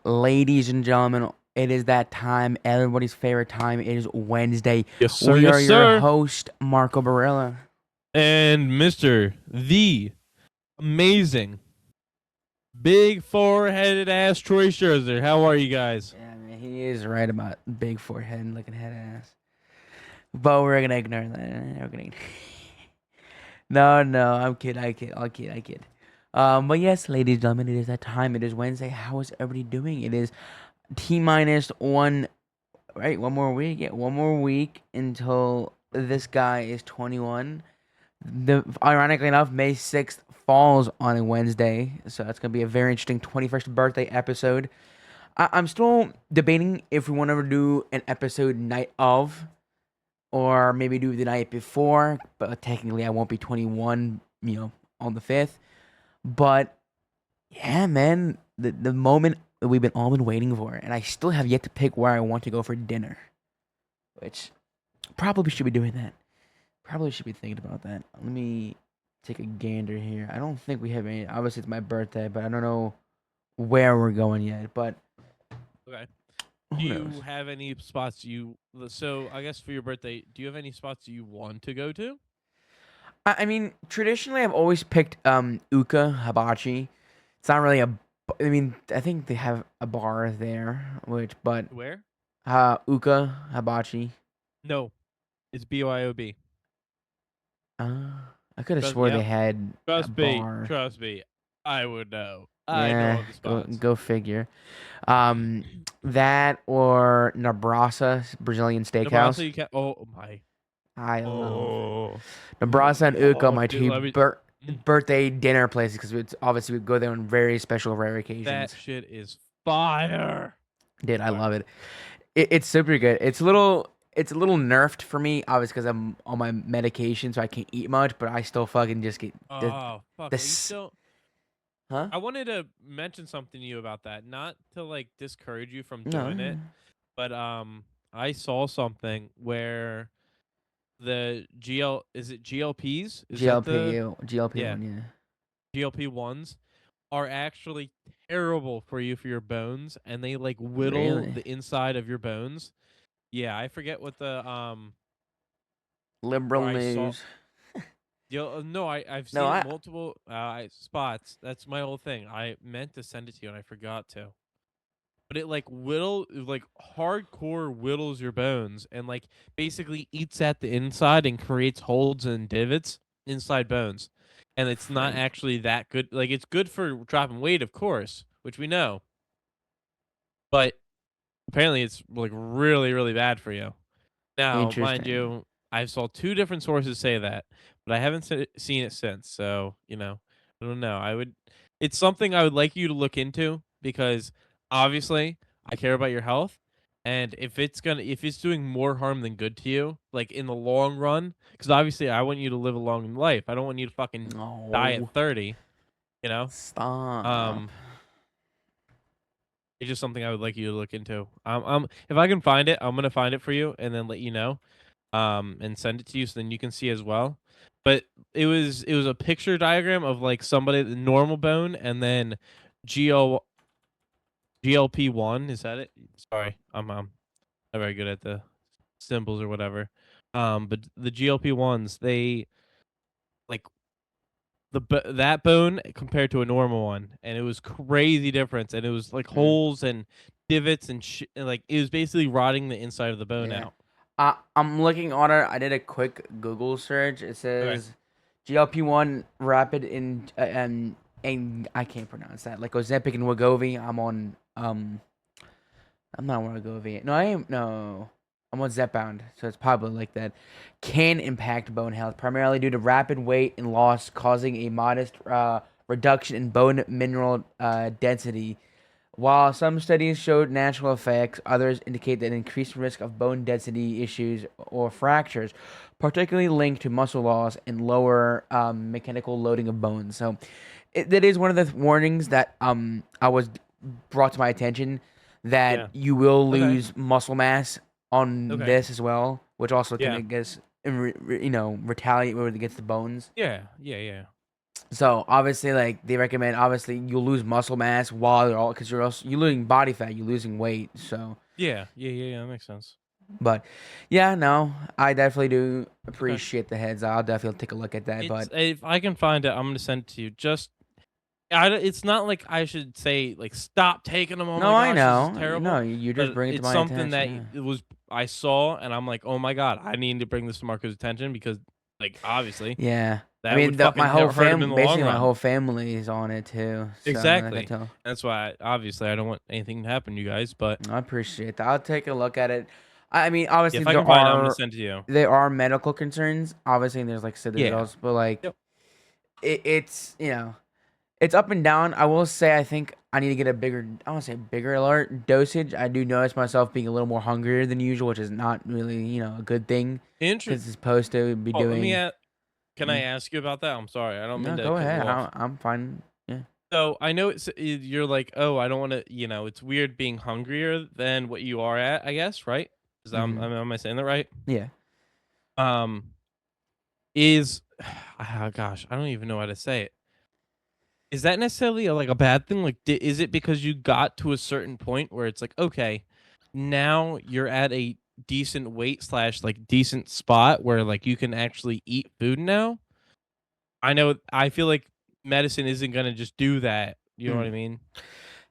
Ladies and gentlemen, it is that time, everybody's favorite time. It is Wednesday. Yes, sir. We Yes, are your sir. host, Marco Barilla. And Mr. The Amazing Big Four-Headed Ass Troy Scherzer. How are you guys? Yeah, man, he is right about big forehead and looking head ass. But we're gonna ignore that. No, I'm kidding. I kid. But yes, ladies and gentlemen, it is that time. It is Wednesday. How is everybody doing? It is T minus one, right? One more week. Yeah, one more week until this guy is 21. Ironically enough, May 6th falls on a Wednesday, so that's gonna be a very interesting 21st birthday episode. I'm still debating if we want to do an episode night of, or maybe do the night before. But technically, I won't be 21, on the 5th. But yeah, man, the moment that we've been waiting for, and I still have yet to pick where I want to go for dinner, which probably should be doing that. Probably should be thinking about that. Let me take a gander here. I don't think we have any. Obviously, it's my birthday, but I don't know where we're going yet. But Okay. Do who knows? you have any spots So, I guess for your birthday, do you have any spots you want to go to? I mean, traditionally, I've always picked Uka Hibachi. It's not really a. I mean, I think they have a bar there, but Where? Uka Hibachi. No. It's BYOB. Uh, I could have Trust, swore they yep. had a Trust me. bar. Trust me. I would know. I know Yeah, all the go spots. go figure. That or Nebraska Brazilian Nebraska, Steakhouse. you can't. Oh, my. I love Oh. Nebraska and Uka, my Dude, two birthday dinner places, because it's obviously we go there on very special, rare That occasions. shit is fire. Dude, I Fire. love it. It's super good. It's a little nerfed for me, obviously, because I'm on my medication, so I can't eat much. But I still fucking just get Oh, fuck. Are you this. still. Huh? I wanted to mention something to you about that, not to like discourage you from doing No. it, but I saw something where the GL is it GLPs? Is that the GLP yeah, one, yeah. GLP-1s are actually terrible for you for your bones and they like whittle Really? the inside of your bones. Yeah, I forget what the Liberal where I saw news. no, I've No, seen it I. multiple spots. That's my whole thing. I meant to send it to you and I forgot to. But it like hardcore whittles your bones and like basically eats at the inside and creates holes and divots inside bones. And it's not Frick. actually that good. Like it's good for dropping weight, of course, which we know. But apparently it's like really, really bad for you. Now, mind Interesting. you, I saw two different sources say that, but I haven't seen it since. So, I don't know. It's something I would like you to look into because obviously I care about your health. And if it's doing more harm than good to you, like in the long run, because obviously I want you to live a long life. I don't want you to fucking die at No. 30, you know? Stop. Um, it's just something I would like you to look into. If I can find it, I'm gonna find it for you and then let you know and send it to you so then you can see as well. But it was a picture diagram of like somebody the normal bone and then GL GLP-1. Is that it? Sorry, I'm not very good at the symbols or whatever. But the GLP-1s they like that bone compared to a normal one, and it was crazy difference, and it was like Mm, holes and divots and like it was basically rotting the inside of the bone yeah. out. I'm looking on it. I did a quick Google search. It Okay. says GLP-1 rapid and I can't pronounce that. Like Ozempic and Wegovy. I'm not on Wegovy. No, I am no. I'm on Zepbound, so it's probably like that. Can impact bone health primarily due to rapid weight and loss, causing a modest reduction in bone mineral density. While some studies showed natural effects, others indicate that increased risk of bone density issues or fractures, particularly linked to muscle loss and lower mechanical loading of bones. So, that is one of the warnings that I was brought to my attention, that Yeah. you will Okay. lose muscle mass on Okay. this as well, which also can, Yeah. I guess, retaliate against the bones. Yeah. Yeah. Yeah. So obviously, like they recommend, obviously you'll lose muscle mass while you're all because you're also you're losing body fat, you're losing weight. So, That makes sense. but yeah, no, I definitely do Okay. appreciate the heads. I'll definitely take a look at that. It's But if I can find it, I'm gonna send it to you. Just it's not like I should say like stop taking them. Oh no, my I gosh, this is know, terrible. you just But bring it to it's my something attention. that Yeah. it was I saw and I'm like, oh my god, I need to bring this to Marco's attention because like obviously Yeah. I that mean, would fucking my whole hurt him in fam, the long basically my run. whole family is on it too. So like I Exactly. tell, That's why obviously I don't want anything to happen to you guys. But I appreciate that. I'll take a look at it. I mean, if obviously I can find it, I'm gonna send it to you. there are medical concerns. Obviously, and there's like I said, there's Yeah. also, but like Yep. it's it's up and down. I will say I think I need to get a bigger, I want to say bigger alert dosage. I do notice myself being a little more hungrier than usual, which is not really a good thing Interest. because it's supposed to be Oh, let me doing. ask. Can I Mm, ask you about that? I'm sorry. I don't mean no, to go cut ahead. you off. I'm fine. Yeah. So I know you're like, oh, I don't want to. It's weird being hungrier than what you are at. I guess, right? Is Hmm. am I saying that right? Yeah. Um, is gosh, I don't even know how to say it. Is that necessarily like a bad thing? Like, is it because you got to a certain point where it's like, okay, now you're at a decent weight slash like decent spot where like you can actually eat food now? I know I feel like medicine isn't gonna just do that, you know what Mm. I mean? But I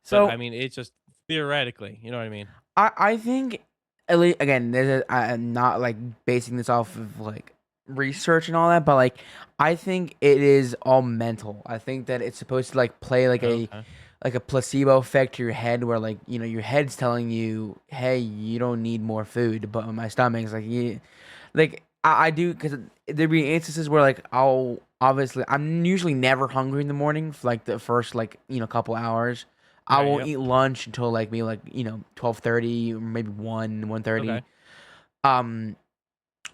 So mean, it's just theoretically, you know what I mean? I think at least again, I'm not like basing this off of like research and all that, but like I think it is all mental. I think that it's supposed to like play Okay. like a placebo effect to your head, where like your head's telling you, hey, you don't need more food, but my stomach's like, yeah, like I do because there be instances where like I'll obviously I'm usually never hungry in the morning for like the first like couple hours. I Okay, won't yep. eat lunch until like maybe like 12:30 or maybe 1:30. Okay. Um,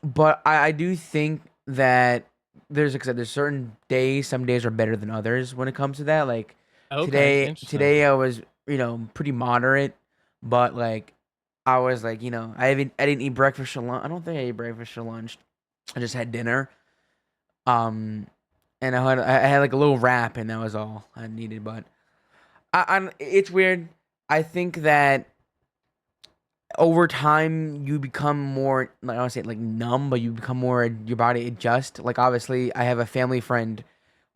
but I do think that there's like I said, there's certain days. Some days are better than others when it comes to that. Like Okay, interesting. today I was pretty moderate, but like I was like I didn't eat breakfast or lunch. I don't think I ate breakfast or lunch. I just had dinner. Um, and I had like a little wrap, and that was all I needed. But it's weird. I think that over time you become more like I don't say like numb, but you become more your body adjust. Like obviously, I have a family friend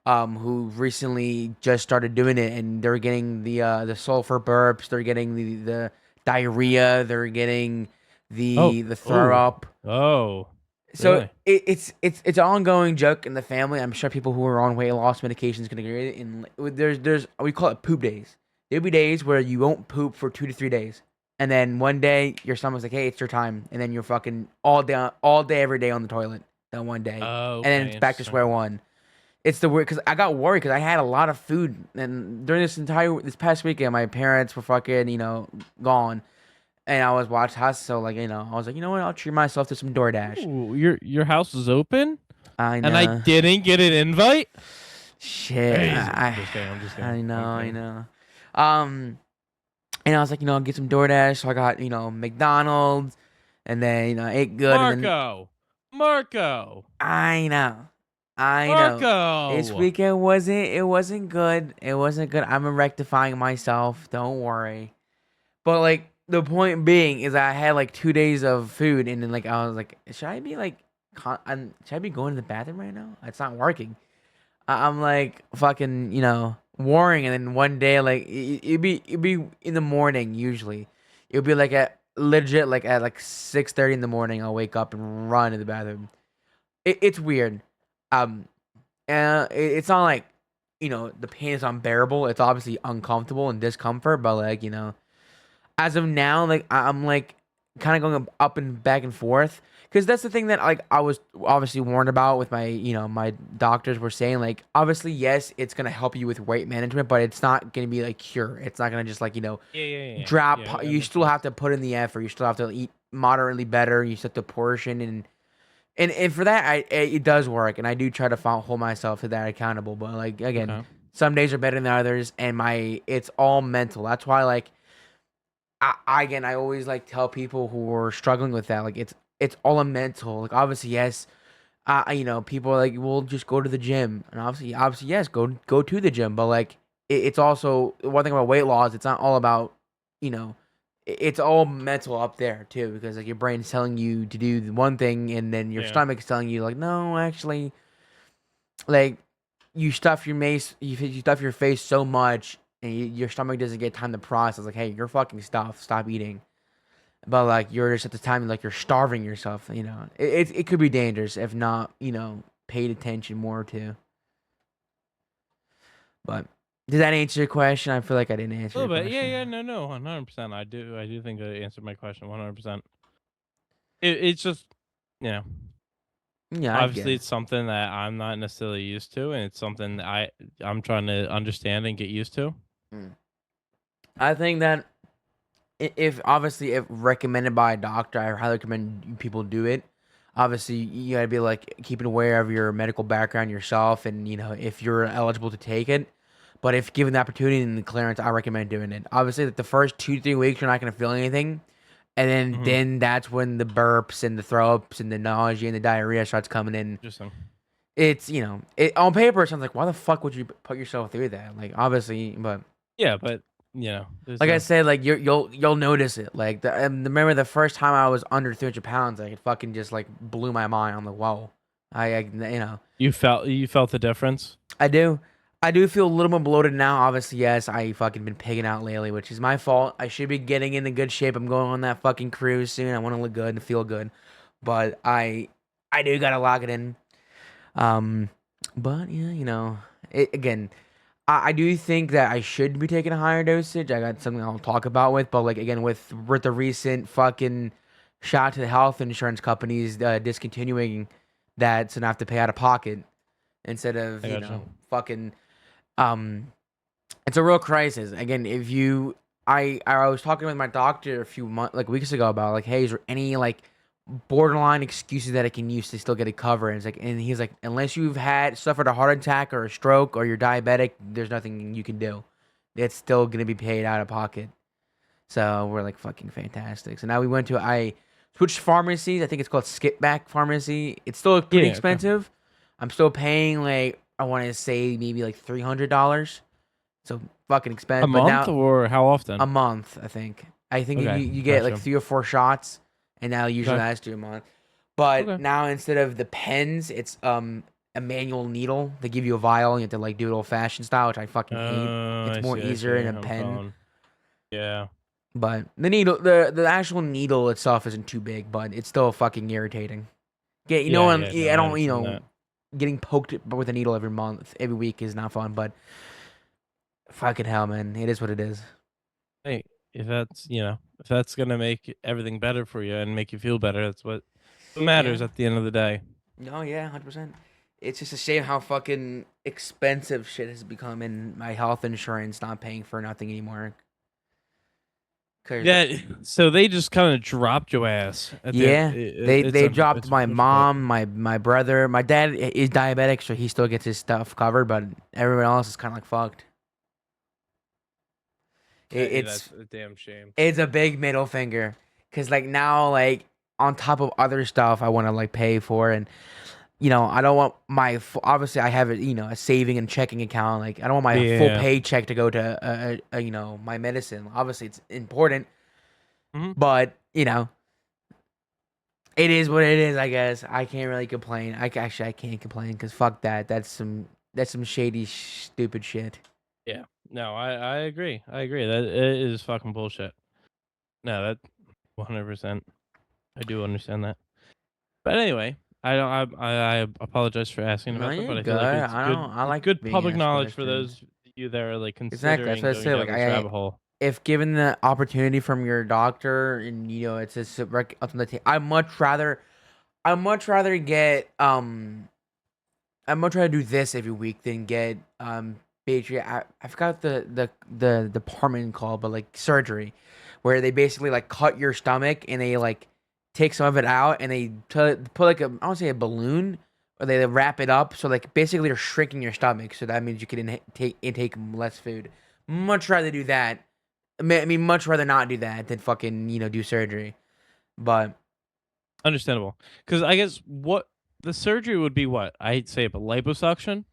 who recently just started doing it, and they're getting the sulfur burps, they're getting the diarrhea, they're getting Oh, the throw oh, up. oh, So really? it's an ongoing joke in the family. I'm sure people who are on weight loss medications can agree. And there's we call it poop days. There'll be days where you won't poop for 2 to 3 days, and then one day your stomach's like, "Hey, it's your time," and then you're fucking all day, every day on the toilet. That one day, Oh, and then okay, it's back to interesting. square one. It's the weird because I got worried because I had a lot of food, and during this past weekend, my parents were fucking gone, and I was watching Hustle. Like I was like, you know what? I'll treat myself to some DoorDash. Ooh, your house is open, I and I know. didn't get an invite. Shit. Crazy. I'm just kidding. I'm just kidding. I know. I'm I kidding. know. Um, and I was like, I'll get some DoorDash. So I got McDonald's, and then I ate good, and then Marco, Marco, I know, I know. This Marco. weekend wasn't good. It wasn't good. I'm rectifying myself. Don't worry. But like the point being is I had like 2 days of food, and then like I was like, should I be like, should I be going to the bathroom right now? It's not working. I'm like fucking, warring, and then one day like it'd be in the morning usually. It'll be like at legit like at like 6:30 in the morning. I'll wake up and run to the bathroom. It's weird. Um, and it's not like the pain is unbearable. It's obviously uncomfortable and discomfort, but like as of now, like I'm like kind of going up and back and forth because that's the thing that like I was obviously warned about with my my doctors were saying like obviously yes it's gonna help you with weight management, but it's not gonna be like cure. It's not gonna just like Yeah. drop. That You makes still have sense. to put in the effort. You still have to eat moderately better. You still have to portion and for that it does work, and I do try to hold myself to that accountable. But like again, Okay. some days are better than others, and it's all mental. That's why like again, I always like tell people who are struggling with that, like it's all a mental. Like obviously, yes, people are like, "Well, just go to the gym," and obviously, yes, go to the gym. But like, it's also one thing about weight loss. It's not all about, you know, it's all mental up there too, because like your brain's telling you to do the one thing, and then your Yeah. stomach's telling you like, no, actually, like you stuff your face so much, and your stomach doesn't get time to process. Like, hey, you're fucking stuffed. Stop eating. But like you're just at the time like you're starving yourself. It could be dangerous if not paid attention more to. But did that answer your question? I feel like I didn't A answer your little bit. Yeah, question. yeah, no, 100%. I do think I answered my question 100%. It's just, you know, Yeah, I get obviously it. it's something that I'm not necessarily used to, and it's something that I'm trying to understand and get used to. Mm. I think that if obviously if recommended by a doctor, I highly recommend people do it. Obviously, you gotta be like keeping aware of your medical background yourself, and if you're eligible to take it. But if given the opportunity and the clearance, I recommend doing it. Obviously, like the first 2 3 weeks, you're not gonna feel anything, and then Mhm. then that's when the burps and the throw ups and the nausea and the diarrhea starts coming in. Interesting. It's on paper it sounds like why the fuck would you put yourself through that? Like obviously, but Yeah, but, there's like I a said, like you'll notice it. Like remember the first time I was under 300 pounds, like it fucking just like blew my mind. I'm like, whoa, you felt the difference? I do. I do feel a little more bloated now. Obviously, yes, I fucking been pigging out lately, which is my fault. I should be getting into good shape. I'm going on that fucking cruise soon. I want to look good and feel good, but I do gotta lock it in. Um, but yeah, again, I do think that I should be taking a higher dosage. I got something I'll talk about with, but like again, with the recent fucking shot to the health insurance companies discontinuing that, so now I have to pay out of pocket instead of I gotcha. fucking um. It's a real crisis. Again, if you, I was talking with my doctor a few months like weeks ago about like, hey, is there any like borderline excuses that I can use to still get it covered? And it's like, and he's like, unless you've suffered a heart attack or a stroke or you're diabetic, there's nothing you can do. It's still gonna be paid out of pocket. So we're like fucking fantastic. So now we went to I switched pharmacies. I think it's called Skip Back Pharmacy. It's still pretty Yeah, okay. expensive. I'm still paying like I want to say maybe like $300. So fucking A expensive. But month now or how a often? month, I think. I think Okay, you get like gotcha. 3 or 4 shots, and now usually Okay, lasts you a month. But okay. now instead of the pens, it's a manual needle. They give you a vial, and you have to like do it old fashioned style, which I fucking hate. It's more I easier see, in a I'm pen. following. Yeah. But the actual needle itself isn't too big, but it's still fucking irritating. Yeah, Yeah, I'm, yeah, no, I I don't, understand that. getting poked with a needle every week is not fun. But fucking hell, man, it is what it is. Hey, if that's gonna make everything better for you and make you feel better, that's what Yeah. matters at the end of the day. No, yeah, 100%. It's just a shame how fucking expensive shit has become, and my health insurance not paying for nothing anymore. Cause Yeah, so they just kinda dropped your ass at the end. yeah, they dropped It's my unfortunate. mom, my brother, my dad is diabetic, so he still gets his stuff covered, but everyone else is kind of like fucked. It, Yeah, it's that's a damn shame. it's a big middle finger, cause like now like on top of other stuff I want to like pay for, and I don't want obviously I have a saving and checking account. Like I don't want my full Yeah. paycheck to go to my medicine. Obviously it's important, Mhm. but it is what it is. I guess I can't really complain. Actually I can't complain because fuck that. That's some shady stupid shit. Yeah. No, I agree. I agree. That it is fucking bullshit. No, that 100%. I do understand that. But anyway, I don't. I apologize for asking No, about that, you're but I good. feel like it's I don't. I like good being public asked knowledge for questions. those of you that are like Exactly. That's considering what I going say. down Like this rabbit hole. if given the opportunity from your doctor and it's up on the I'd much rather get I'd much rather do this every week than get basically I forgot the department called, but like surgery, where they basically like cut your stomach and they like take some of it out and they put like I don't say a balloon, or they wrap it up, so like basically they're shrinking your stomach, so that means you can intake less food. Much rather do that. I mean, much rather not do that than fucking do surgery. But Understandable. Because I guess what? The surgery would be what? I'd say a liposuction?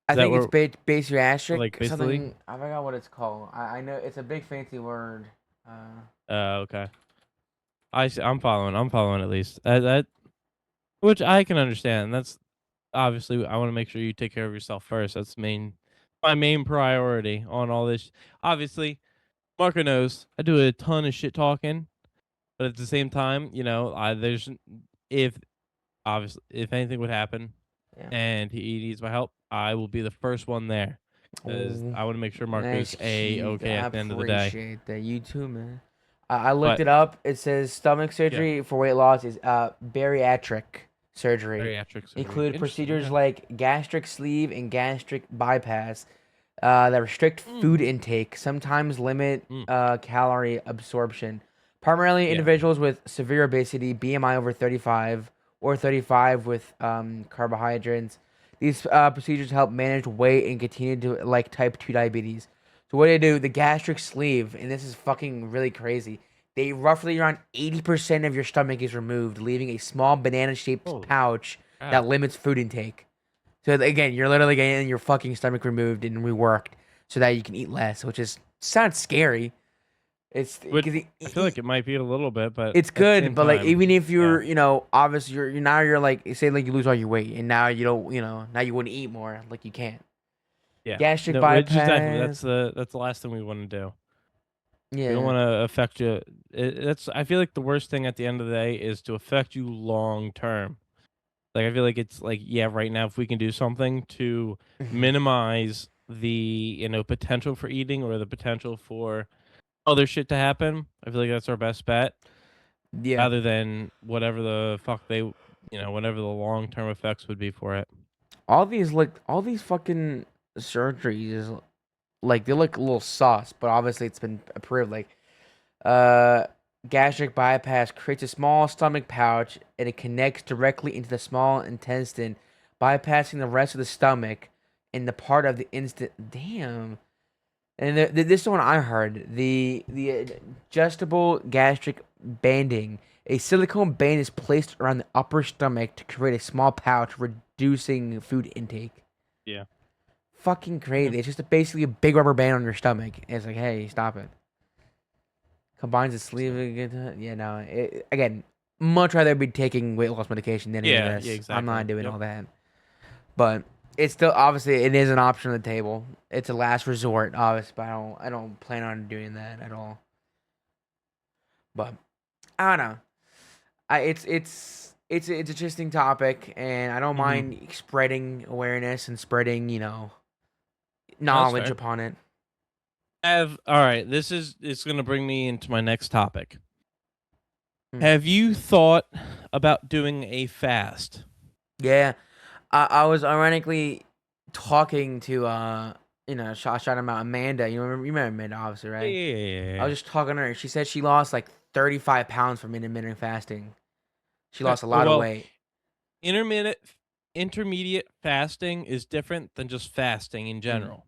I Is that think it's where like, basiatric basically? something. I forgot what it's called. I know it's a big fancy word. Uh, Okay. I'm following at least. That which I can understand. That's obviously I wanna make sure you take care of yourself first. That's my main priority on all this. Obviously, Marco knows I do a ton of shit talking, but at the same time, I there's if obviously if anything would happen yeah. and he needs my help, I will be the first one there because Oh, I wanna make sure that's Marco's cute. A-okay I at the end of the day. appreciate that. You too, man. I looked But it up. It says stomach yeah, surgery for weight loss is bariatric surgery. bariatric surgery. Include Interesting, procedures okay. like gastric sleeve and gastric bypass that restrict Mm, food intake, sometimes limit mm, calorie absorption. Primarily yeah. individuals with severe obesity, BMI over 35, or 35 with carbohydrates. These procedures help manage weight and continue to like type 2 diabetes. So what do? The gastric sleeve, and this is fucking really crazy. They roughly around 80% of your stomach is removed, leaving a small banana-shaped Holy pouch that crap. limits food intake. So again, you're literally getting your fucking stomach removed and reworked so that you can eat less, which is sounds scary. It's But because I feel like it might be a little bit, but it's at the same good, but like time, even if yeah. you're, obviously you're now you're like say like you lose all your weight and now you don't, now you wouldn't eat more like you can't. Yeah. Gastric No, which exactly, bypass, that's the last thing we wanna do. We don't yeah, wanna affect you. That's I feel like the worst thing at the end of the day is to affect you long term. Like, I feel like it's like, yeah, right now, if we can do something to mhm, minimize the, potential for eating or the potential for other shit to happen, I feel like that's our best bet yeah. rather than whatever the fuck whatever the long term effects would be for it. All these fucking surgeries like they look a little sus, but obviously it's been approved. Like Uh, gastric bypass creates a small stomach pouch and it connects directly into the small intestine, bypassing the rest of the stomach in the part of the instant. Damn. And this is the one I heard. The adjustable gastric banding. A silicone band is placed around the upper stomach to create a small pouch, reducing food intake. Yeah. Fucking Yeah. crazy. It's just basically a big rubber band on your stomach. And it's like, hey, stop it. Combines the sleeve. So Yeah, no. Again, much rather be taking weight loss medication than any of yeah, this. I'm not exactly. doing Yep. all that. But it's still obviously it is an option on the table. It's a last resort, obviously. But I don't plan on doing that at all. But I don't know. It's an interesting topic, and I don't Mhm. mind spreading awareness and spreading That's knowledge fair. upon it. Have all right, it's gonna bring me into my next topic. Hmm. Have you thought about doing a fast? Yeah, I was ironically talking to shout out about Amanda. You remember Amanda, obviously, right? I Yeah. was just talking to her. She said she lost like 35 pounds from intermittent fasting. She Okay. lost a lot of Well, weight. intermittent intermediate fasting is different than just fasting in Mm. general.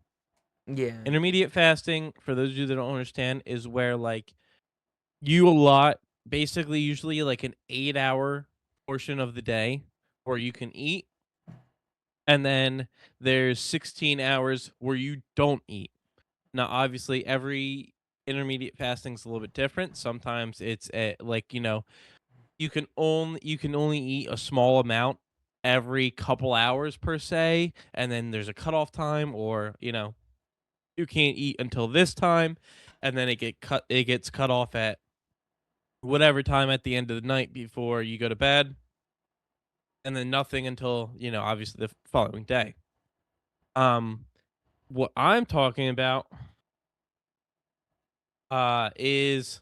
Yeah. Intermediate fasting, for those of you that don't understand, is where like you allot basically usually like an 8-hour portion of the day where you can eat, and then there's 16 hours where you don't eat. Now, obviously, every intermediate fasting is a little bit different. Sometimes it's like you can only eat a small amount every couple hours per se, and then there's a cutoff time, or you can't eat until this time, and then it gets cut off at whatever time at the end of the night before you go to bed, and then nothing until obviously the following day. Um, what I'm talking about is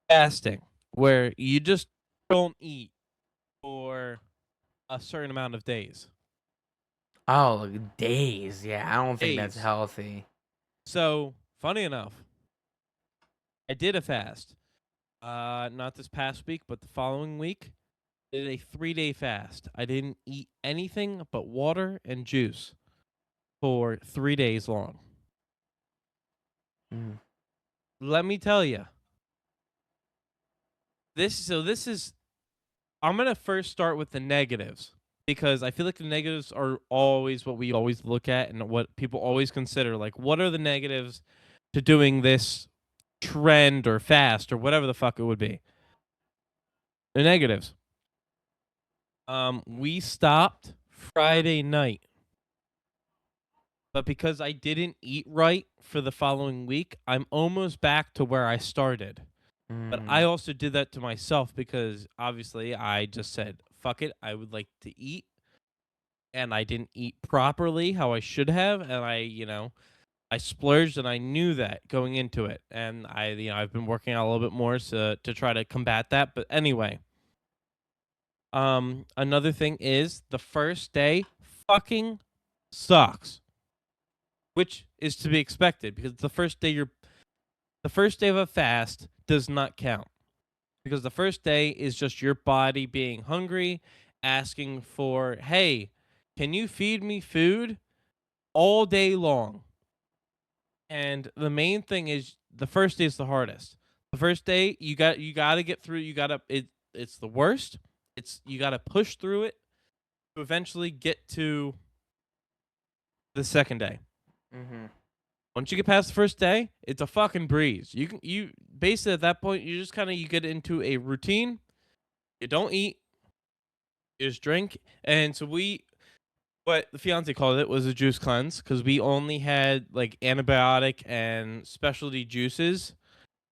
fasting, where you just don't eat for a certain amount of days. Oh, days. Yeah, I don't think that's Days. healthy. So, funny enough, I did a fast. Not this past week, but the following week. Did a 3-day fast. I didn't eat anything but water and juice for 3 days long. Mm. Let me tell you, this is I'm gonna first start with the negatives because I feel like the negatives are always what we always look at and what people always consider. Like, what are the negatives to doing this trend or fast or whatever the fuck it would be? The negatives. We stopped Friday night, but because I didn't eat right for the following week, I'm almost back to where I started. But I Mm, also did that to myself because obviously I just said, fuck it, I would like to eat. And I didn't eat properly how I should have. And I splurged and I knew that going into it. And I've been working out a little bit more to try to combat that. But anyway, another thing is the first day fucking sucks, which is to be expected because the first day of a fast does not count because the first day is just your body being hungry, asking for, hey, can you feed me food all day long? And the main thing is the first day is the hardest. The first day you got to get through, it's the worst. It's you got to push through it to eventually get to the second day. mm-hmm. Once you get past the first day, it's a fucking breeze. You basically at that point you just kind of you get into a routine. You don't eat, you just drink. And so what the fiance called it was a juice cleanse because we only had like antibiotic and specialty juices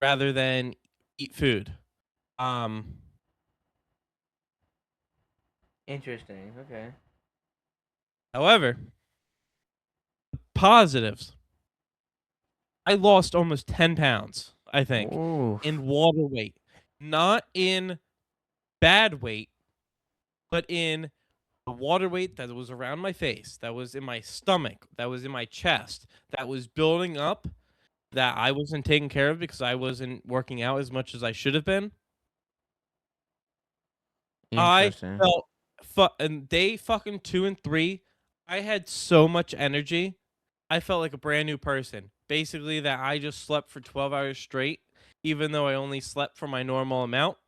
rather than eat food. Um, Interesting. Okay. However, positives. I lost almost 10 pounds, I think, Oof. in water weight. Not in bad weight, but in the water weight that was around my face, that was in my stomach, that was in my chest, that was building up, that I wasn't taking care of because I wasn't working out as much as I should have been. I Interesting. felt and day fucking 2 and 3, I had so much energy. I felt like a brand new person. Basically that I just slept for 12 hours straight even though I only slept for my normal amount.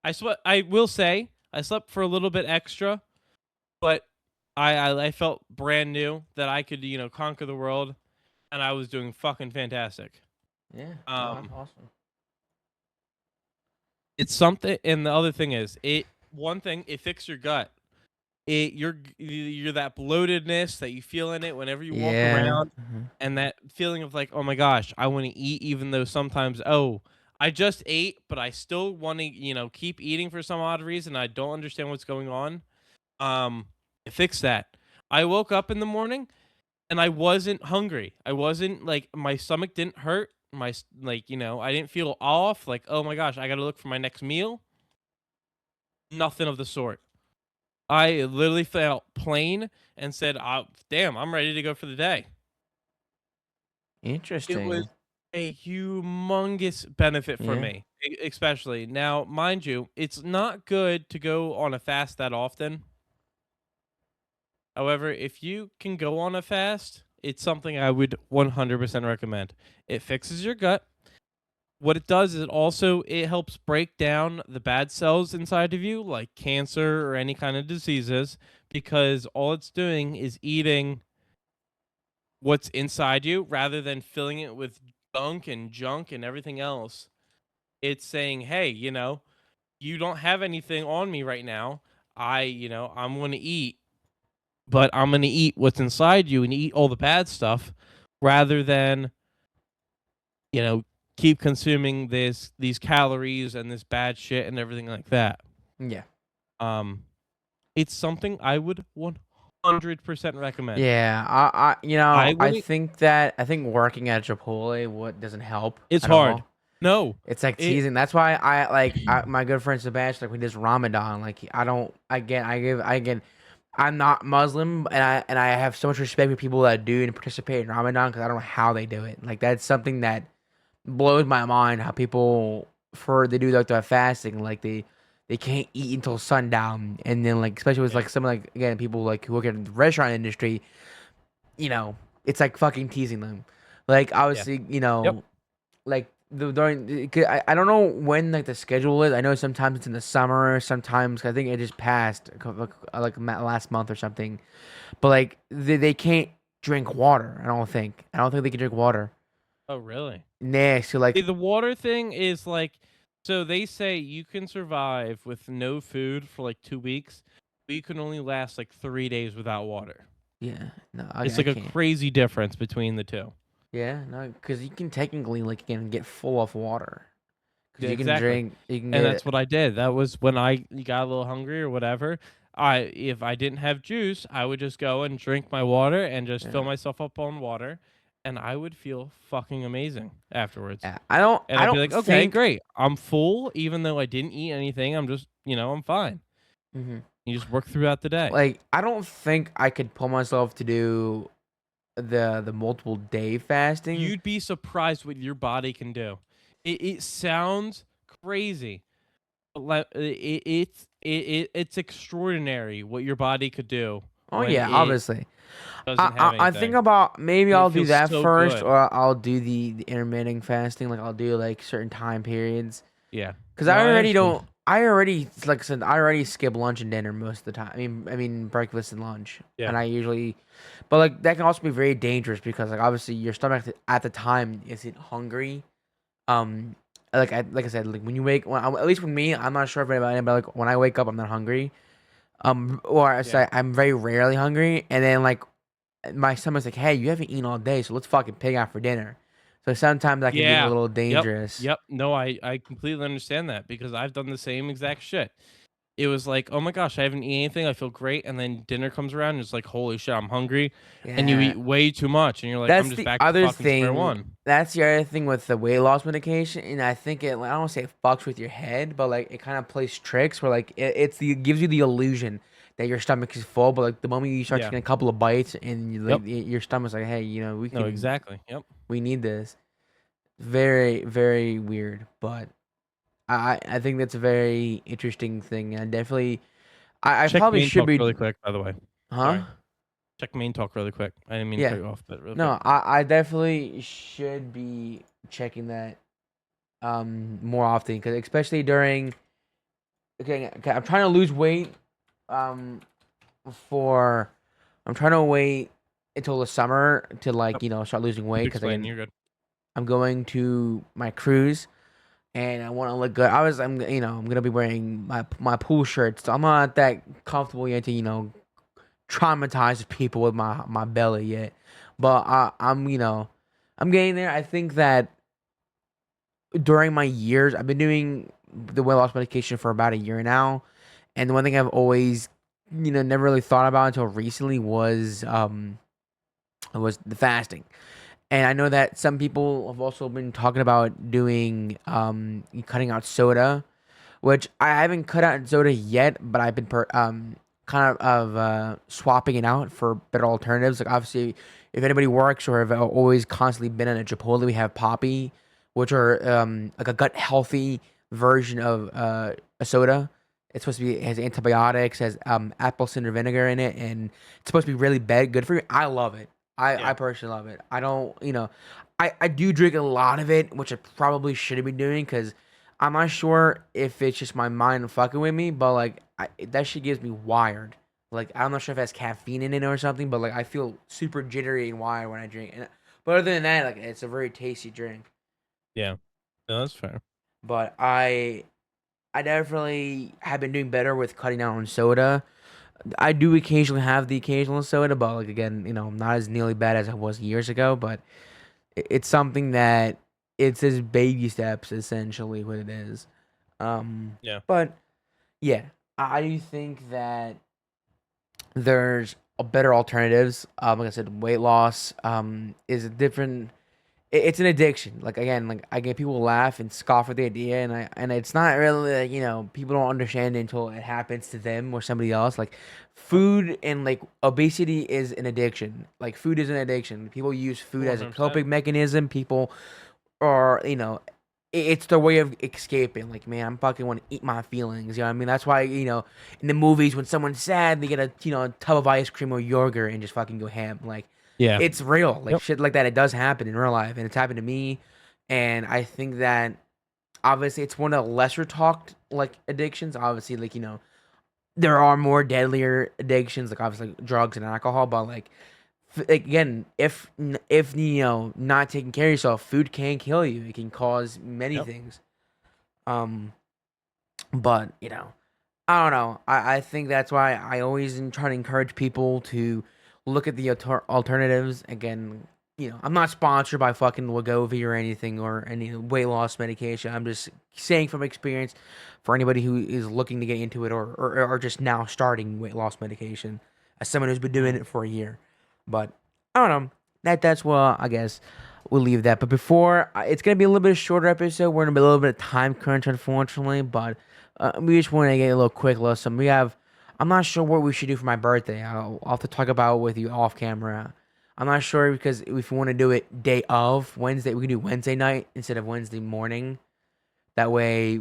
I will say I slept for a little bit extra, but I felt brand new that I could, conquer the world and I was doing fucking fantastic. Yeah. No, that's Um awesome. it's something and the other thing is it fixed your gut. You're that bloatedness that you feel in it whenever you walk Yeah. around, Mhm. and that feeling of like, oh my gosh, I want to eat, even though sometimes, oh, I just ate, but I still want to, keep eating for some odd reason. I don't understand what's going on. Um, it fixed that. I woke up in the morning and I wasn't hungry. I wasn't like my stomach didn't hurt. I didn't feel off. Like, oh my gosh, I got to look for my next meal. Nothing of the sort. I literally felt plain and said, damn, I'm ready to go for the day." It was Interesting. a humongous benefit for Yeah. me, especially. Now, mind you, it's not good to go on a fast that often. However, if you can go on a fast, it's something I would 100% recommend. It fixes your gut. What it does is it helps break down the bad cells inside of you, like cancer or any kind of diseases, because all it's doing is eating what's inside you rather than filling it with gunk and junk and everything else. It's saying, "Hey, you don't have anything on me right now. I'm going to eat, but I'm going to eat what's inside you and eat all the bad stuff rather than, you know, keep consuming these calories and this bad shit and everything like that." Yeah. Um it's something I would 100% recommend. Yeah. I wouldn't I think working at Chipotle what doesn't help It's at hard. all. No. It's like It teasing. That's why my good friend Sebastian, like we did Ramadan. Like I don't again I'm not Muslim, and I have so much respect for people that do and participate in Ramadan because I don't know how they do it. Like that's something that blows my mind. How people for they do like the fasting, like they can't eat until sundown, and then like especially with Yeah. like some like again people like who work in the restaurant industry, you know, it's like fucking teasing them. Like Yeah. obviously, Yep. like I don't know when like the schedule is. I know sometimes it's in the summer, sometimes I think it just passed last month or something. But like they can't drink water. I don't think they can drink water. Oh, really? Nah, so See, like the water thing is like, so they say you can survive with no food for like 2 weeks, but you can only last like 3 days without water. yeah, no, It's I like a can't. crazy difference between the two. Yeah, no, because you can technically like again get full of water because Yeah, you can exactly. drink. You can And get that's what I did. That was when I got a little hungry or whatever. If I didn't have juice, I would just go and drink my water and just fill yeah. myself up on water, and I would feel fucking amazing afterwards. Yeah. And I I'd be don't like, "Okay, think. great. I'm full even though I didn't eat anything. I'm just, I'm fine." Mhm. You just work throughout the day. Like I don't think I could pull myself to do the multiple day fasting. You'd be surprised what your body can do. It sounds crazy, but it's extraordinary what your body could do Oh when yeah, it obviously. doesn't have I think anything, about maybe and it I'll do feels that so first, good. or I'll do the intermittent fasting. Like I'll do like certain time periods. Yeah. Cause No, I I already understand. don't. I already like I said. I already skip lunch and dinner most of the time. I mean breakfast and lunch, Yeah. and I usually, but like that can also be very dangerous because like obviously your stomach at the time isn't hungry. Um, like I said, like when you at least with me, I'm not sure if anybody, but like when I wake up, I'm not hungry. Or I Yeah. say I'm very rarely hungry, and then like my stomach's like, hey, you haven't eaten all day, so let's fucking pig out for dinner. So sometimes that can be a Yeah. little Yep. dangerous. Yep. No, I completely understand that because I've done the same exact shit. It was like, "Oh my gosh, I haven't eaten anything. I feel great." And then dinner comes around and it's like, "Holy shit, I'm hungry." And you Yeah, eat way too much and you're like, "I'm that's just the back to other fucking square thing. one." That's the other thing with the weight loss medication, and I think it. I don't want to say it fucks with your head, but like it kind of plays tricks where like it gives you the illusion that your stomach is full, but like the moment you start Yeah. taking a couple of bites and Yep. your stomach's like, hey, No, exactly. Yep. we need this. Very very weird, but I think that's a very interesting thing, and I Check probably main should talk be, really quick, by the way. huh? Sorry. Check main talk really quick. I didn't mean to cut Yeah. you off, but real quick. No, I definitely should be checking that more often because especially during okay, I'm trying to lose weight um for I'm trying to wait until the summer to Yep. like start losing weight Keep because explaining. again You're good. I'm going to my cruise and I want to look good. I'm gonna be wearing my pool shirts. So I'm not that comfortable yet to traumatize people with my belly yet, but I'm getting there. I think that during my years, I've been doing the weight loss medication for about a year now, and the one thing I've always never really thought about until recently was the fasting. And I know that some people have also been talking about doing cutting out soda, which I haven't cut out soda yet, but I've been kind of swapping it out for better alternatives. Like obviously, if anybody works or have always constantly been in a Chipotle, we have Poppy, which are like a gut healthy version of a soda. It's supposed to be it has antibiotics, has apple cider vinegar in it, and it's supposed to be really bad, good for you. I love it. I Yeah. personally love it. I don't, I do drink a lot of it, which I probably shouldn't be doing because I'm not sure if it's just my mind fucking with me, but like that shit gives me wired. Like I'm not sure if it has caffeine in it or something, but like I feel super jittery and wired when I drink. But other than that, like it's a very tasty drink. Yeah. No, that's fair. But I definitely have been doing better with cutting down on soda. I do occasionally have the occasional soda, but like again, not as nearly bad as I was years ago. But it's something that it's as baby steps essentially what it is. Um, Yeah. but yeah, I do think that there's a better alternatives. Like I said, weight loss is a different. It's an addiction. Like again, like I get people laugh and scoff at the idea, and it's not really like, people don't understand it until it happens to them or somebody else. Like Yep. food and like obesity is an addiction. Like food is an addiction. People use food as a 100%. coping mechanism. People or it's their way of escaping. Like, man, I'm fucking want to eat my feelings. You know what I mean? That's why in the movies when someone's sad, they get a a tub of ice cream or yogurt and just fucking go ham. Like, Yeah. it's real. Like Yep. shit like that. It does happen in real life, and it's happened to me. and I think that obviously it's one of the lesser talked like addictions. Obviously, like there are more deadlier addictions, like obviously drugs and alcohol, but like again, if not taking care of yourself, food can kill you. It can cause many Yep. things. Um, but I don't know. I think that's why I always try to encourage people to look at the alternatives. Again, I'm not sponsored by fucking Wegovy or anything or any weight loss medication. I'm just saying from experience for anybody who is looking to get into it or just now starting weight loss medication as someone who's been doing Mhm. it for a year. But I don't know. That's what I guess we'll leave that. But before it's gonna be a little bit shorter episode. We're gonna be a little bit of time crunch, unfortunately. But we just want to get a little quick listen. We have. I'm not sure what we should do for my birthday. I'll have to talk about it with you off camera. I'm not sure because if we want to do it day of Wednesday, we can do Wednesday night instead of Wednesday morning. That way,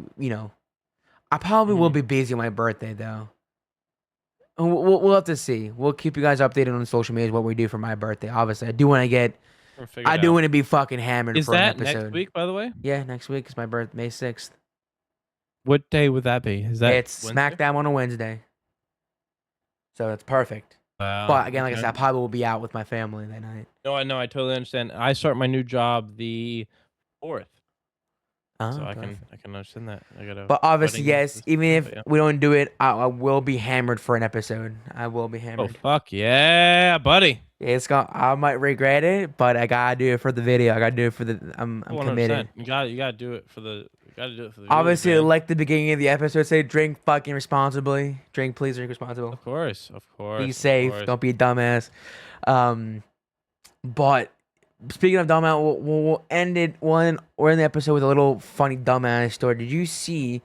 I probably will Mhm. be busy on my birthday though. We'll have to see. We'll keep you guys updated on social media what we do for my birthday. Obviously, We'll figure I it do out. want to be fucking hammered Is for an that next episode. week, by the way? Yeah, next week is my birth, May 6th. What day would that be? Is that It's Wednesday? SmackDown on a Wednesday, so it's perfect. Wow. But again, like I Okay. said, I probably will be out with my family that night. No, I know. I totally understand. I start my new job the 4th, so Oh, I can perfect. I can understand that. I got a But obviously, wedding yes, this even weekend, if but yeah. we don't do it, I will be hammered for an episode. I will be Oh, hammered. fuck yeah, buddy. I might regret it, but I gotta do it for the video. I gotta do it for the. I'm committed. 100%. You gotta do it for the viewers, Obviously, man. like the beginning of the episode, say drink fucking responsibly. Drink, please drink responsible. Of course, of Be course, of safe. course. Don't be a dumbass. Um, but speaking of dumbass, we'll end it one or in the episode with a little funny dumbass story. Did you see?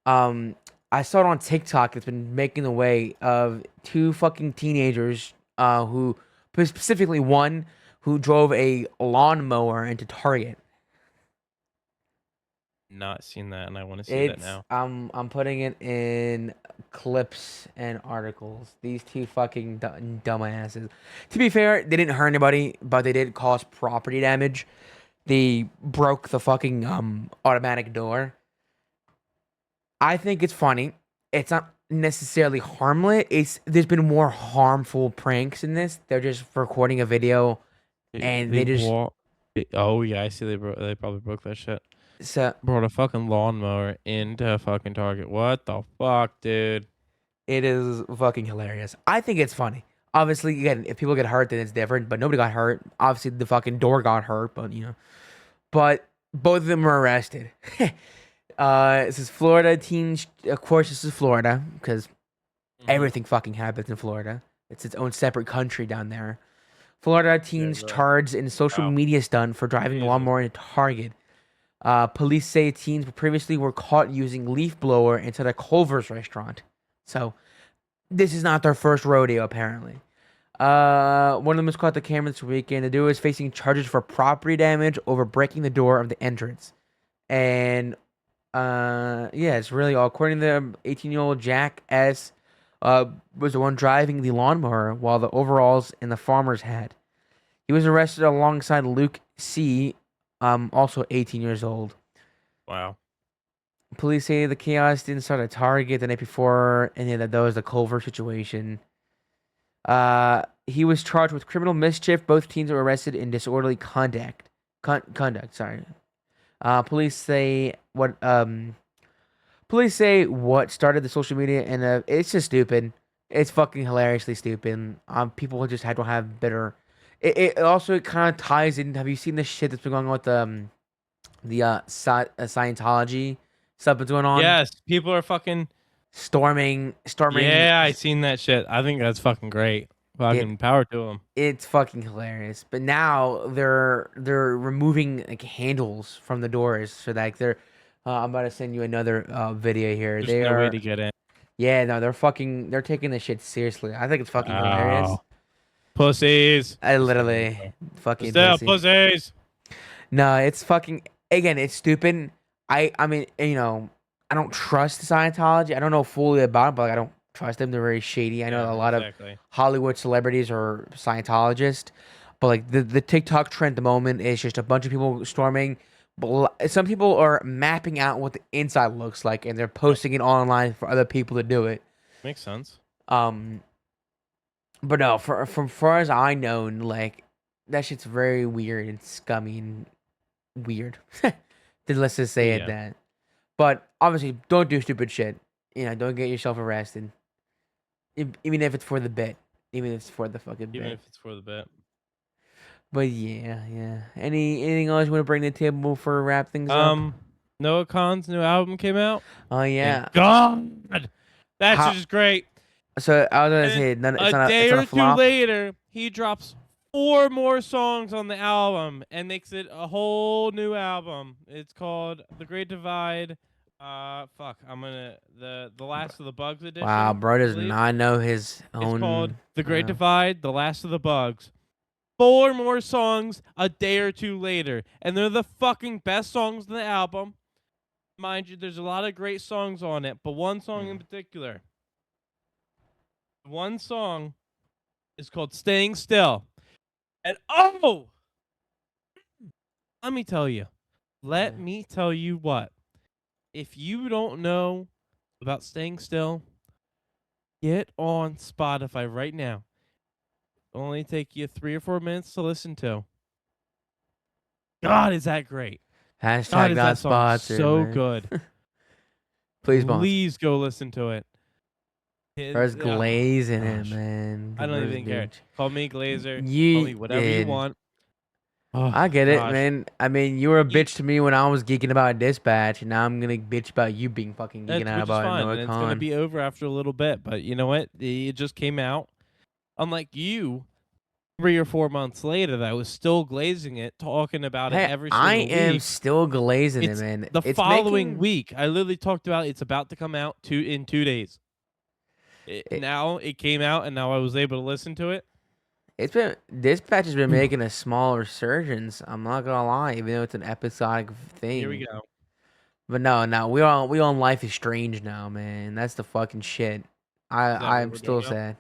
Um, I saw it on TikTok. It's been making the way of two fucking teenagers. Who specifically one who drove a lawnmower into Target. Not seen that, and I want to see that It's now. I'm putting it in clips and articles. These two fucking dumbasses. To be fair, they didn't hurt anybody, but they did cause property damage. They broke the fucking automatic door. I think it's funny. It's not necessarily harmless. There's been more harmful pranks in this. They're just recording a video and They they just bought. Oh yeah, I see. They probably broke that shit. so Brought a fucking lawnmower into fucking Target. What the fuck, dude? it is fucking hilarious. I think it's funny. Obviously, again, if people get hurt, then it's different. But nobody got hurt. Obviously, the fucking door got hurt. But both of them were arrested. This is Florida teens. Of course, this is Florida because Hmm. everything fucking happens in Florida. It's its own separate country down there. Florida Yeah, teens right. charged in social Wow. media stunt for driving a Jesus. lawnmower into Target. Police say teens previously were caught using leaf blower inside a Culver's restaurant. So this is not their first rodeo, apparently. One of them was caught the camera this weekend. The duo is facing charges for property damage over breaking the door of the entrance. And yeah, it's really all. According to the 18-year-old Jack S. Was the one driving the lawnmower while the overalls and the farmer's hat. He was arrested alongside Luke C., also 18 years old. Wow. Police say the chaos didn't start at Target the night before, and that was the Culver situation. He was charged with criminal mischief. Both teens were arrested in disorderly conduct. Conduct, sorry. Police say what started the social media, and it's just stupid. It's fucking hilariously stupid. People just had to have better. It also kind of ties in. Have you seen the shit that's been going on with Scientology stuff that's going on? Yes, people are fucking. Storming. Yeah, I seen that shit. I think that's fucking great. It Fucking power to them. it's fucking hilarious. But now they're removing like handles from the doors, so like they're. I'm about to send you another video here. There's They no way are to get in. Yeah, no, they're taking this shit seriously. I think it's fucking hilarious. Wow. Pussies. I Just kidding. literally fucking Still pussy. pussies. No, it's fucking again, it's stupid. I mean, I don't trust Scientology. I don't know fully about it, but like, I don't trust them. They're very shady. I know Yeah, a lot of exactly. Hollywood celebrities are Scientologists, but like the TikTok trend at the moment is just a bunch of people storming some people are mapping out what the inside looks like, and they're Yep. posting it online for other people to do it. Makes sense. Um, but no, from far as I know, like that shit's very weird and scummy and weird. Let's just say it Yeah. that. But obviously, don't do stupid shit. Don't get yourself arrested, even if it's for the bit, even if it's for the fucking Even bit. if it's for the bit. But yeah, yeah. Anything else you want to bring to the table before we wrap things up? Noah Khan's new album came out. Oh Thank yeah. God. That's How? just great. So I was gonna And then say, a it's day not a or two flop. later, he drops 4 more songs on the album and makes it a whole new album. It's called The Great Divide. Fuck, I'm gonna the Last of the Bugs Wow, edition, bro I does believe. not know his It's called own. The Great Wow. Divide, The Last of the Bugs. 4 more songs a day or two later, and they're the fucking best songs on the album. Mind you, there's a lot of great songs on it, but one song in particular. One song is called Staying Still. And oh, let me tell you. Let me tell you what. If you don't know about Staying Still, get on Spotify right now. It'll only take you 3 or 4 minutes to listen to. God, is that great. God, Hashtag is not that song sponsored, so man. good. Please sponsor. Please go listen to it. There's glaze in it, Gosh. man. I don't Reverse even care. bitch. Call me Glazer. Call You me whatever you did. want. Oh, I get it, gosh. man. I mean, you were a Eat, bitch to me when I was geeking about Dispatch, and now I'm gonna bitch about you being fucking geeking out which is about fine. Noah And it's going to Khan. be over after a little bit. But you know what? It just came out. Unlike you, 3 or 4 months later, that I was still glazing it, talking about it Hey, every I single am week. still glazing it, It's man. the It's following making week. I literally talked about it's about to come out in 2 days. it. Now it came out, and now I was able to listen to it. It's been Dispatch has been making a small resurgence. I'm not gonna lie, even though it's an episodic Here we thing. go. But no, no, we on Life is Strange now, man. That's the fucking shit. Is that what I'm we're doing still now? sad.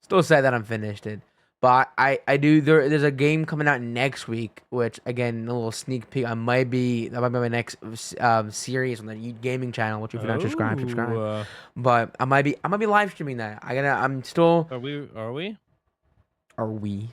Still sad that I'm finished it. But I do there's a game coming out next week, which again a little sneak peek. That might be my next series on the gaming channel, which if you're not subscribed, subscribe. Oh, But I might be live streaming that. I'm still are we? Are we? are we?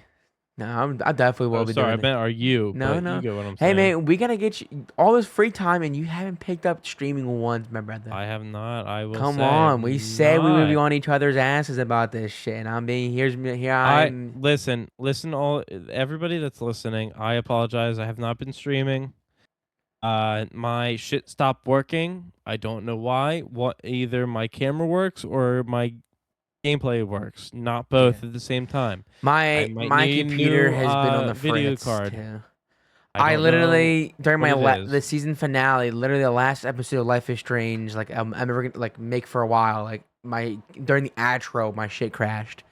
No, I definitely will Oh, be sorry. I doing it. meant are you? No, But you no. get what I'm Hey saying. man, we gotta get you all this free time, and you haven't picked up streaming once, my brother. I have not. I will Come say I've on, we said we would be not. on each other's asses about this shit, and I'm being here. I I'm listen. All everybody that's listening. I apologize. I have not been streaming. My shit stopped working. I don't know why. What either my camera works or my gameplay works. Not yeah. both at the same time. I might My need a computer new has been on the video fritz card. too. I I don't know literally during what my it the is. season finale, literally the last episode of Life is Strange, like I'm never gonna like make for a while. Like my during the outro, my shit crashed,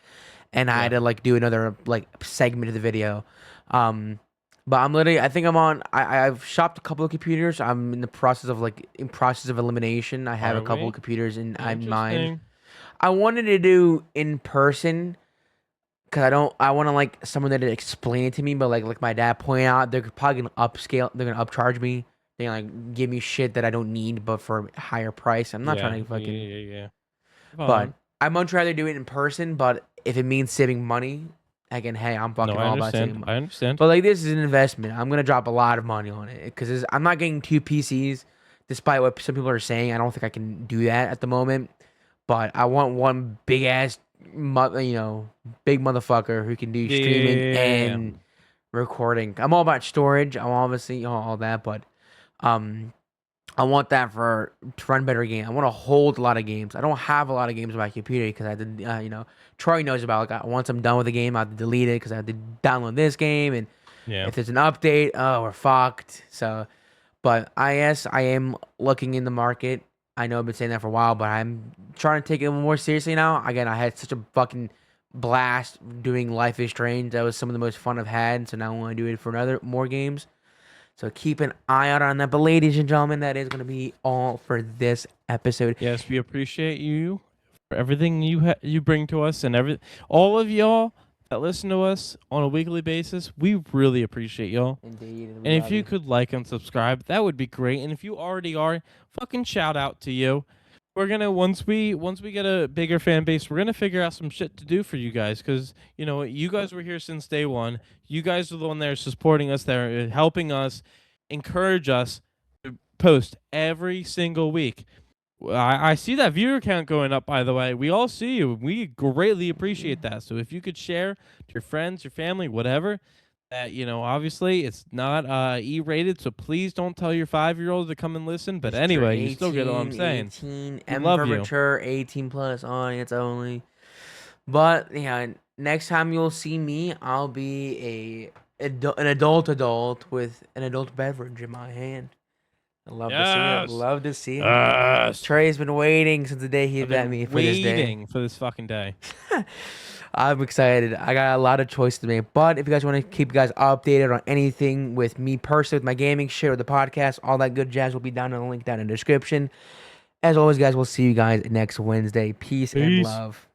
and I had Yeah. to like do another like segment of the video. Um, but I'm literally I think I'm on. I've shopped a couple of computers. I'm in process of elimination. I have a Are couple of we? computers in mind. Interesting. I wanted to do in person because I want to like someone that explain it to me, but like my dad pointed out, they're probably gonna upscale. They're gonna upcharge me. They like give me shit that I don't need, but for a higher price. I'm not Yeah. trying to Yeah. fucking. Yeah. Yeah. But Fine. I'd much rather do it in person. But if it means saving money, again, hey, I'm No, fucking I all about saving understand. money. I understand. But like this is an investment. I'm gonna drop a lot of money on it because I'm not getting two PCs, despite what some people are saying. I don't think I can do that at the moment. But I want one big ass, big motherfucker who can do Yeah. Yeah. streaming Yeah. Yeah. Yeah. and recording. I'm all about storage. I'm obviously all that, but um, I want that to run better game. I want to hold a lot of games. I don't have a lot of games on my computer because I did, Troy knows about. Like, once I'm done with the game, I have to delete it because I have to download this game, and Yeah. if there's an update, oh, we're fucked. So, but I am looking in the market. I know I've been saying that for a while, but I'm trying to take it a little more seriously now. Again, I had such a fucking blast doing Life is Strange. That was some of the most fun I've had. So now I want to do it for another more games. So keep an eye out on that. But ladies and gentlemen, that is going to be all for this episode. Yes, we appreciate you for everything you bring to us and all of y'all that listen to us on a weekly basis. We really appreciate y'all. Indeed, and we And if love you you. could like and subscribe, that would be great. And if you already are, fucking shout out to you. We're gonna once we get a bigger fan base, we're gonna figure out some shit to do for you guys because you know you guys were here since day one. You guys are the one there supporting us, there helping us, encourage us to post every single week. I see that viewer count going up, by the way. We all see you. We greatly appreciate that. So if you could share to your friends, your family, whatever, that, you know, obviously it's not E-rated, so please don't tell your 5-year-old to come and listen. But Mr. anyway, you still get what I'm 18, saying. 18, We M love for you. mature, 18 plus audience only. But yeah, next time you'll see me, I'll be an adult with an adult beverage in my hand. I love to see it. Yes. Love to see it. Yes. Trey's been waiting since the day he I've met me been for this day. waiting for this fucking day. I'm excited. I got a lot of choices to make. But if you guys want to keep you guys updated on anything with me personally, with my gaming shit or the podcast, all that good jazz will be down in the link down in the description. As always, guys, we'll see you guys next Wednesday. Peace and Peace. love.